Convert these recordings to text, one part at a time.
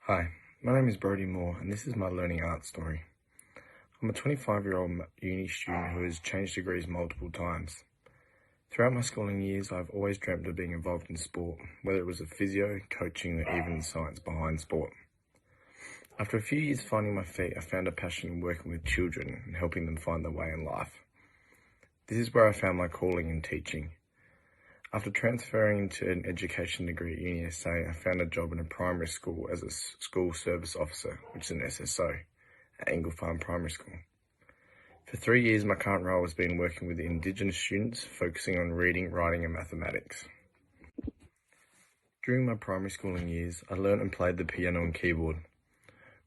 Hi, my name is Brodie and this is my learning arts story. I'm a 25-year-old uni student who has changed degrees multiple times. Throughout my schooling years, I've always dreamt of being involved in sport, whether it was a physio, coaching, or even the science behind sport. After a few years finding my feet, I found a passion in working with children and helping them find their way in life. This is where I found my calling in teaching. After transferring into an education degree at UniSA, I found a job in a primary school as a school service officer, which is an SSO, at Ingle Farm Primary School. For 3 years, my current role has been working with Indigenous students, focusing on reading, writing and mathematics. During my primary schooling years, I learnt and played the piano and keyboard.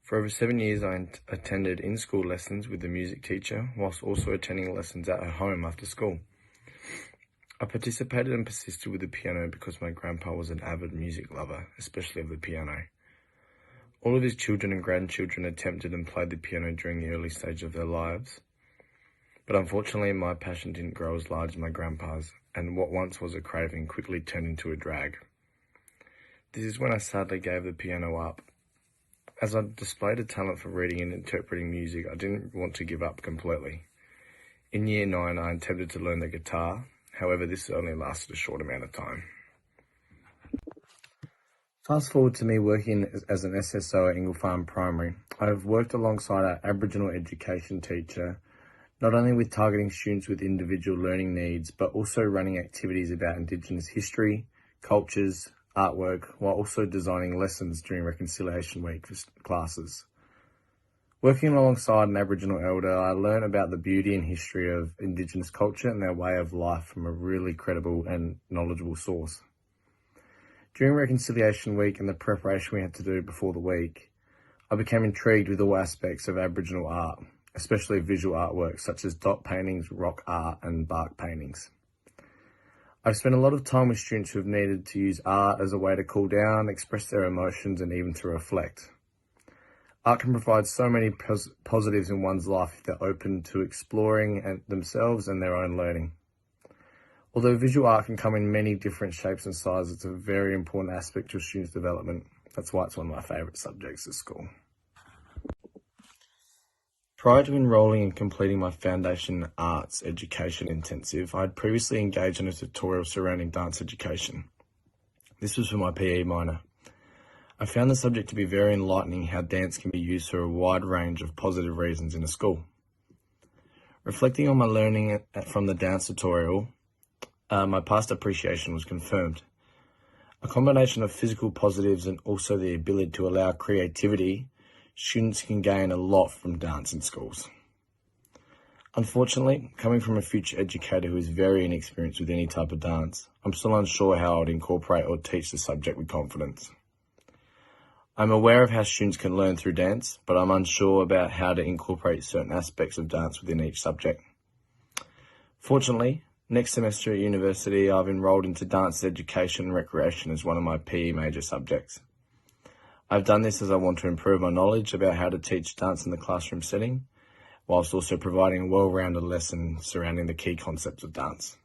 For over 7 years, I attended in-school lessons with the music teacher, whilst also attending lessons at her home after school. I participated and persisted with the piano because my grandpa was an avid music lover, especially of the piano. All of his children and grandchildren attempted and played the piano during the early stage of their lives. But unfortunately, my passion didn't grow as large as my grandpa's, and what once was a craving quickly turned into a drag. This is when I sadly gave the piano up. As I displayed a talent for reading and interpreting music, I didn't want to give up completely. In Year 9, I attempted to learn the guitar. However, this only lasted a short amount of time. Fast forward to me working as an SSO at Ingle Farm Primary. I have worked alongside our Aboriginal education teacher, not only with targeting students with individual learning needs, but also running activities about Indigenous history, cultures, artwork, while also designing lessons during Reconciliation Week for classes. Working alongside an Aboriginal elder, I learned about the beauty and history of Indigenous culture and their way of life from a really credible and knowledgeable source. During Reconciliation Week and the preparation we had to do before the week, I became intrigued with all aspects of Aboriginal art, especially visual artwork such as dot paintings, rock art and bark paintings. I've spent a lot of time with students who have needed to use art as a way to cool down, express their emotions and even to reflect. Art can provide so many positives in one's life if they're open to exploring themselves and their own learning. Although visual art can come in many different shapes and sizes, it's a very important aspect of students' development. That's why it's one of my favourite subjects at school. Prior to enrolling and completing my Foundation Arts Education Intensive, I had previously engaged in a tutorial surrounding dance education. This was for my PE minor. I found the subject to be very enlightening how dance can be used for a wide range of positive reasons in a school. Reflecting on my learning from the dance tutorial, my past appreciation was confirmed. A combination of physical positives and also the ability to allow creativity, students can gain a lot from dance in schools. Unfortunately, coming from a future educator who is very inexperienced with any type of dance, I'm still unsure how I would incorporate or teach the subject with confidence. I'm aware of how students can learn through dance, but I'm unsure about how to incorporate certain aspects of dance within each subject. Fortunately, next semester at university, I've enrolled into dance education and recreation as one of my PE major subjects. I've done this as I want to improve my knowledge about how to teach dance in the classroom setting, whilst also providing a well-rounded lesson surrounding the key concepts of dance.